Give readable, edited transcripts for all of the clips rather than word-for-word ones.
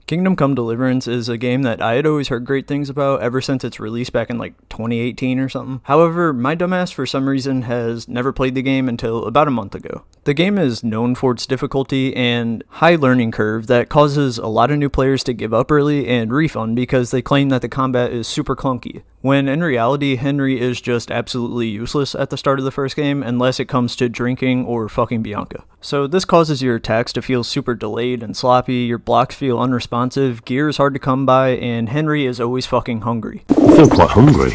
Kingdom Come Deliverance is a game that I had always heard great things about ever since its release back in like 2018 or something. However, my dumbass for some reason has never played the game until about a month ago. The game is known for its difficulty and high learning curve that causes a lot of new players to give up early and refund because they claim that the combat is super clunky, when in reality Henry is just absolutely useless at the start of the first game unless it comes to drinking or fucking Bianca. So this causes your attacks to feel super delayed and sloppy, your blocks feel unresponsive, gear is hard to come by, and Henry is always fucking hungry. I feel quite hungry.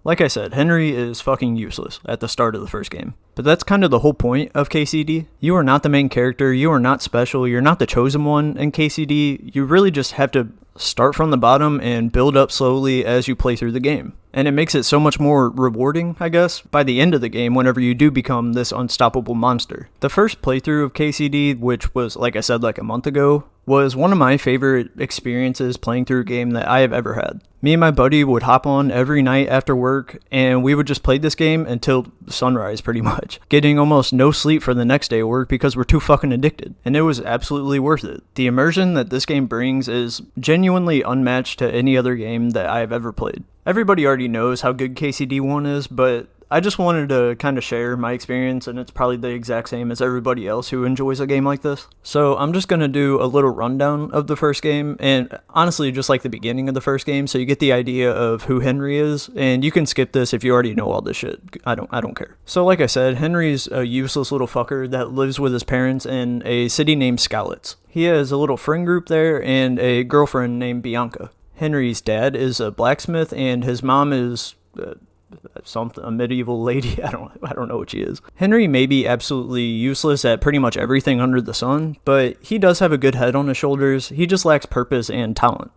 Like I said, Henry is fucking useless at the start of the first game. But that's kind of the whole point of KCD. You are not the main character, you are not special, you're not the chosen one in KCD. You really just have to start from the bottom and build up slowly as you play through the game. And it makes it so much more rewarding, I guess, by the end of the game whenever you do become this unstoppable monster. The first playthrough of KCD, which was, like I said, like a month ago, was one of my favorite experiences playing through a game that I have ever had. Me and my buddy would hop on every night after work, and we would just play this game until sunrise pretty much, getting almost no sleep for the next day at work because we're too fucking addicted, and it was absolutely worth it. The immersion that this game brings is genuinely unmatched to any other game that I have ever played. Everybody already knows how good KCD 1 is, but I just wanted to kind of share my experience, and it's probably the exact same as everybody else who enjoys a game like this. So I'm just going to do a little rundown of the first game, and honestly just like the beginning of the first game, so you get the idea of who Henry is, and you can skip this if you already know all this shit. I don't care. So like I said, Henry's a useless little fucker that lives with his parents in a city named Skalitz. He has a little friend group there and a girlfriend named Bianca. Henry's dad is a blacksmith, and his mom is a medieval lady. I don't know what she is. Henry may be absolutely useless at pretty much everything under the sun, but he does have a good head on his shoulders. He just lacks purpose and talent.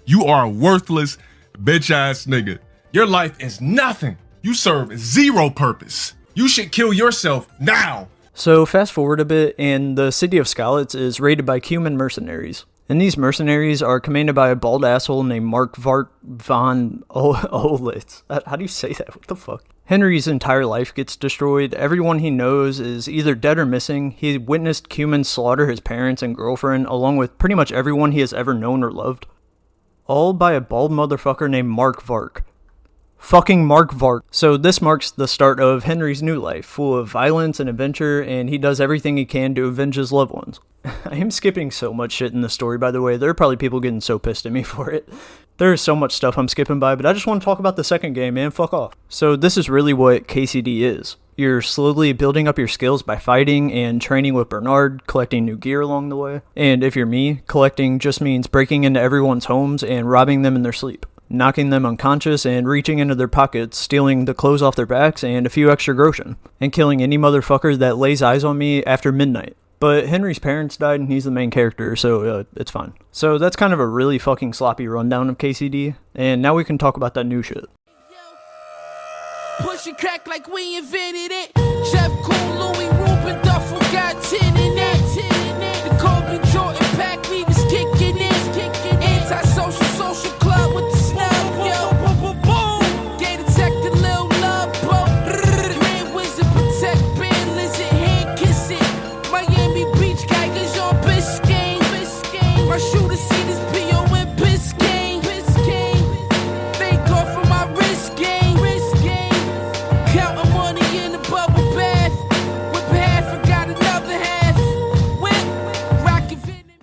You are a worthless, bitch-ass nigga. Your life is nothing. You serve zero purpose. You should kill yourself now. So fast forward a bit, and the city of Skalitz is raided by human mercenaries. And these mercenaries are commanded by a bald asshole named Mark von Olitz. How do you say that? What the fuck? Henry's entire life gets destroyed. Everyone he knows is either dead or missing. He witnessed humans slaughter his parents and girlfriend, along with pretty much everyone he has ever known or loved. All by a bald motherfucker named Mark Vark. Fucking Mark Vark. So this marks the start of Henry's new life, full of violence and adventure, and he does everything he can to avenge his loved ones. I am skipping so much shit in the story, by the way. There are probably people getting so pissed at me for it. There is so much stuff I'm skipping by, but I just want to talk about the second game, man. Fuck off. So this is really what KCD is. You're slowly building up your skills by fighting and training with Bernard, collecting new gear along the way. And if you're me, collecting just means breaking into everyone's homes and robbing them in their sleep, knocking them unconscious and reaching into their pockets, stealing the clothes off their backs and a few extra groschen, and killing any motherfucker that lays eyes on me after midnight. But Henry's parents died and he's the main character, so it's fine. So that's kind of a really fucking sloppy rundown of KCD, and now we can talk about that new shit. Push and crack like we invented it. Chef Cool, Louis, Ruben, Duffel got 10 in that. The Kobe Jordan pack, we was kicking in. Anti-social, social club with the snub, yo. Gay detective, Lil Love, bro. Grand Wizard, protect Ben, lizard, hand kiss it. Miami Beach, Geiger's on Biscayne. My shooter see this P.O. in Biscayne. Thank God for my wrist game. Counting money in the bubble bath. Whip half, I got another half. Whip, rockin' venom.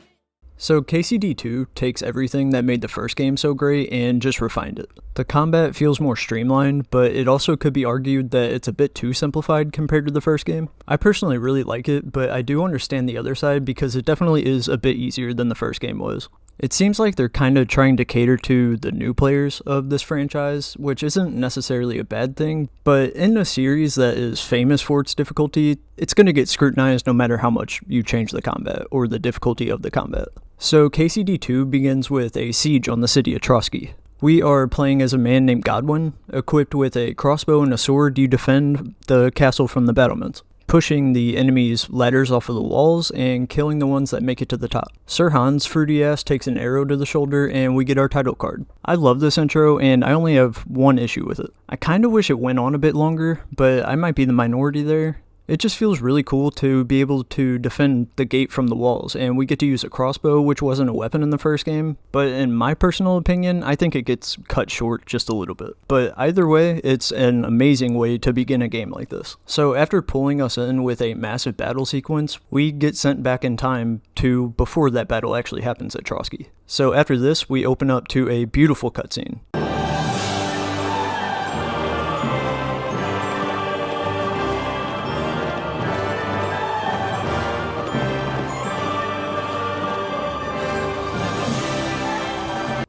So KCD 2 takes everything that made the first game so great and just refined it. The combat feels more streamlined, but it also could be argued that it's a bit too simplified compared to the first game. I personally really like it, but I do understand the other side because it definitely is a bit easier than the first game was. It seems like they're kind of trying to cater to the new players of this franchise, which isn't necessarily a bad thing, but in a series that is famous for its difficulty, it's going to get scrutinized no matter how much you change the combat or the difficulty of the combat. So KCD 2 begins with a siege on the city of Trotsky. We are playing as a man named Godwin. Equipped with a crossbow and a sword, you defend the castle from the battlements, pushing the enemy's ladders off of the walls and killing the ones that make it to the top. Sir Hans' fruity ass takes an arrow to the shoulder and we get our title card. I love this intro and I only have one issue with it. I kinda wish it went on a bit longer, but I might be the minority there. It just feels really cool to be able to defend the gate from the walls, and we get to use a crossbow, which wasn't a weapon in the first game, but in my personal opinion, I think it gets cut short just a little bit. But either way, it's an amazing way to begin a game like this. So after pulling us in with a massive battle sequence, we get sent back in time to before that battle actually happens at Trotsky. So after this, we open up to a beautiful cutscene.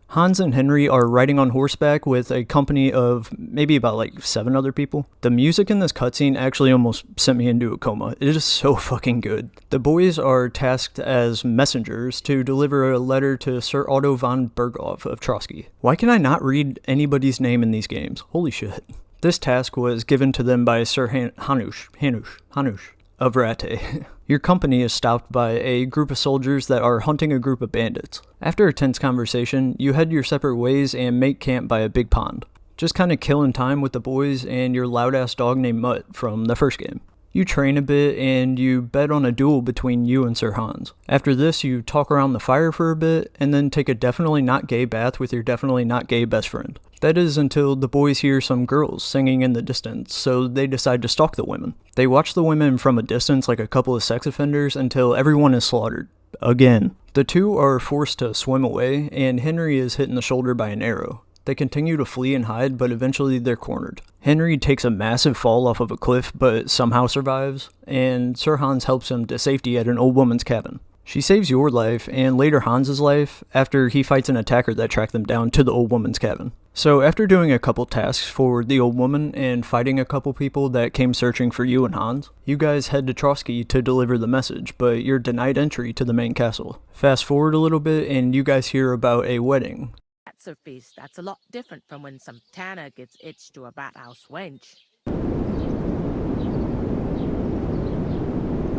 Hans and Henry are riding on horseback with a company of maybe about like 7 other people. The music in this cutscene actually almost sent me into a coma. It is so fucking good. The boys are tasked as messengers to deliver a letter to Sir Otto von Berghoff of Trotsky. Why can I not read anybody's name in these games? Holy shit. This task was given to them by Sir Hanush of Rate. Your company is stopped by a group of soldiers that are hunting a group of bandits. After a tense conversation, you head your separate ways and make camp by a big pond. Just kinda killing time with the boys and your loud-ass dog named Mutt from the first game. You train a bit and you bet on a duel between you and Sir Hans. After this, you talk around the fire for a bit and then take a definitely not gay bath with your definitely not gay best friend. That is until the boys hear some girls singing in the distance, so they decide to stalk the women. They watch the women from a distance like a couple of sex offenders until everyone is slaughtered. Again. The two are forced to swim away, and Henry is hit in the shoulder by an arrow. They continue to flee and hide, but eventually they're cornered. Henry takes a massive fall off of a cliff, but somehow survives, and Sir Hans helps him to safety at an old woman's cabin. She saves your life, and later Hans's life, after he fights an attacker that tracked them down to the old woman's cabin. So after doing a couple tasks for the old woman and fighting a couple people that came searching for you and Hans, you guys head to Trotsky to deliver the message, but you're denied entry to the main castle. Fast forward a little bit, and you guys hear about a wedding. That's a feast that's a lot different from when some tanner gets itched to a bathhouse wench.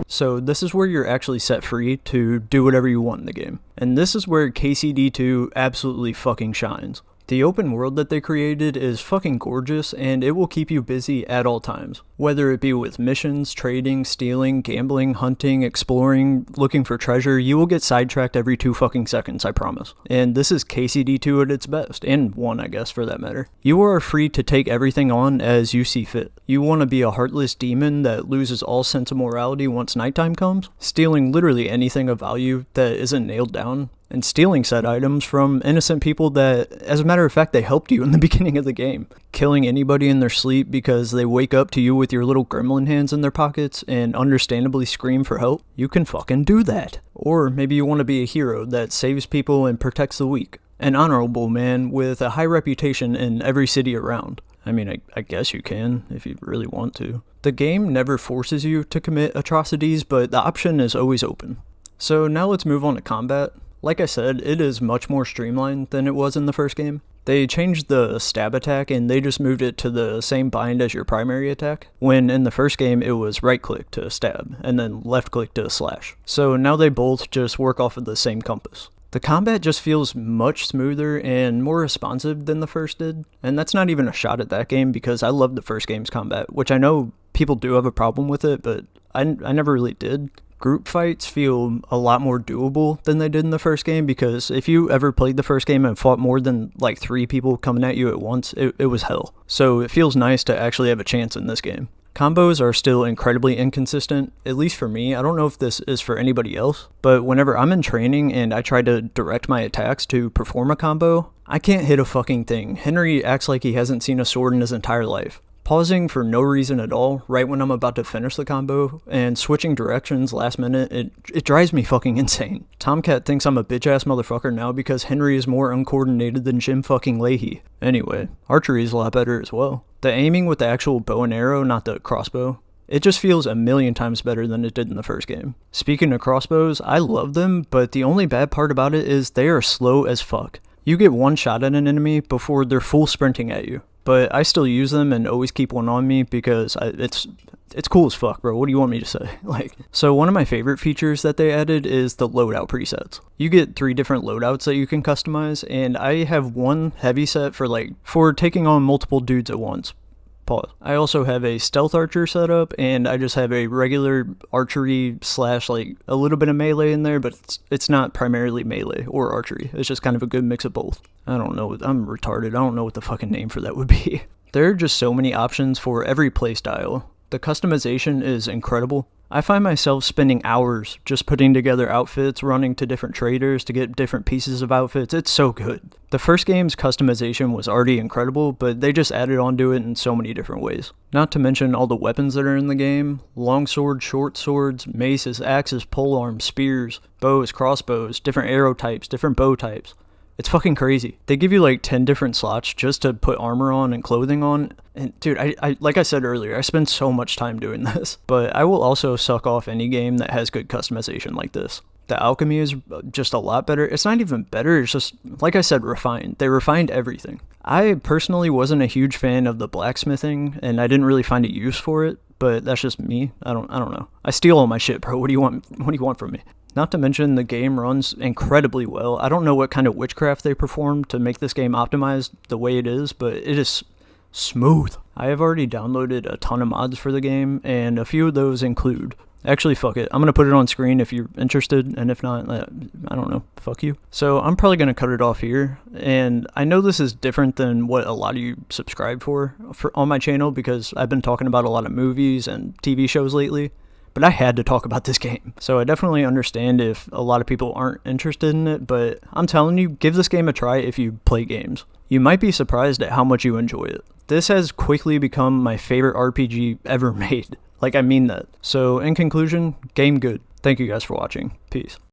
So this is where you're actually set free to do whatever you want in the game. And this is where KCD2 absolutely fucking shines. The open world that they created is fucking gorgeous, and it will keep you busy at all times. Whether it be with missions, trading, stealing, gambling, hunting, exploring, looking for treasure, you will get sidetracked every 2 fucking seconds, I promise. And this is KCD2 at its best, and 1 I guess for that matter. You are free to take everything on as you see fit. You want to be a heartless demon that loses all sense of morality once nighttime comes, stealing literally anything of value that isn't nailed down, and stealing said items from innocent people that, as a matter of fact, they helped you in the beginning of the game. Killing anybody in their sleep because they wake up to you with your little gremlin hands in their pockets and understandably scream for help. You can fucking do that. Or maybe you want to be a hero that saves people and protects the weak. An honorable man with a high reputation in every city around. I mean, I guess you can, if you really want to. The game never forces you to commit atrocities, but the option is always open. So now let's move on to combat. Like I said, it is much more streamlined than it was in the first game. They changed the stab attack and they just moved it to the same bind as your primary attack, when in the first game it was right click to stab and then left click to slash. So now they both just work off of the same compass. The combat just feels much smoother and more responsive than the first did, and that's not even a shot at that game because I love the first game's combat, which I know people do have a problem with it, but I never really did. Group fights feel a lot more doable than they did in the first game, because if you ever played the first game and fought more than like 3 people coming at you at once, it was hell. So it feels nice to actually have a chance in this game. Combos are still incredibly inconsistent, at least for me. I don't know if this is for anybody else, but whenever I'm in training and I try to direct my attacks to perform a combo, I can't hit a fucking thing. Henry acts like he hasn't seen a sword in his entire life. Pausing for no reason at all right when I'm about to finish the combo and switching directions last minute, it drives me fucking insane. Tomcat thinks I'm a bitch ass motherfucker now because Henry is more uncoordinated than Jim fucking Leahy. Anyway, archery is a lot better as well. The aiming with the actual bow and arrow, not the crossbow, it just feels a million times better than it did in the first game. Speaking of crossbows, I love them, but the only bad part about it is they are slow as fuck. You get one shot at an enemy before they're full sprinting at you. But I still use them and always keep one on me because it's cool as fuck, bro. What do you want me to say? So one of my favorite features that they added is the loadout presets. You get 3 different loadouts that you can customize, and I have one heavy set for taking on multiple dudes at once. Pause. I also have a stealth archer setup, and I just have a regular archery slash like a little bit of melee in there, but it's not primarily melee or archery. It's just kind of a good mix of both. I don't know. I'm retarded. I don't know what the fucking name for that would be. There are just so many options for every playstyle. The customization is incredible. I find myself spending hours just putting together outfits, running to different traders to get different pieces of outfits. It's so good. The first game's customization was already incredible, but they just added onto it in so many different ways. Not to mention all the weapons that are in the game: long swords, short swords, maces, axes, polearms, spears, bows, crossbows, different arrow types, different bow types. It's fucking crazy. They give you like 10 different slots just to put armor on and clothing on. And dude, I like I said earlier, I spend so much time doing this. But I will also suck off any game that has good customization like this. The alchemy is just a lot better. It's not even better, it's just, like I said, refined. They refined everything. I personally wasn't a huge fan of the blacksmithing, and I didn't really find a use for it. But that's just me. I don't know. I steal all my shit, bro. What do you want from me? Not to mention the game runs incredibly well. I don't know what kind of witchcraft they performed to make this game optimized the way it is, but it is smooth. I have already downloaded a ton of mods for the game, and a few of those include... Actually, fuck it. I'm going to put it on screen if you're interested, and if not, I don't know. Fuck you. So I'm probably going to cut it off here, and I know this is different than what a lot of you subscribe for on my channel, because I've been talking about a lot of movies and TV shows lately. But I had to talk about this game. So I definitely understand if a lot of people aren't interested in it, but I'm telling you, give this game a try if you play games. You might be surprised at how much you enjoy it. This has quickly become my favorite RPG ever made. Like, I mean that. So in conclusion, game good. Thank you guys for watching. Peace.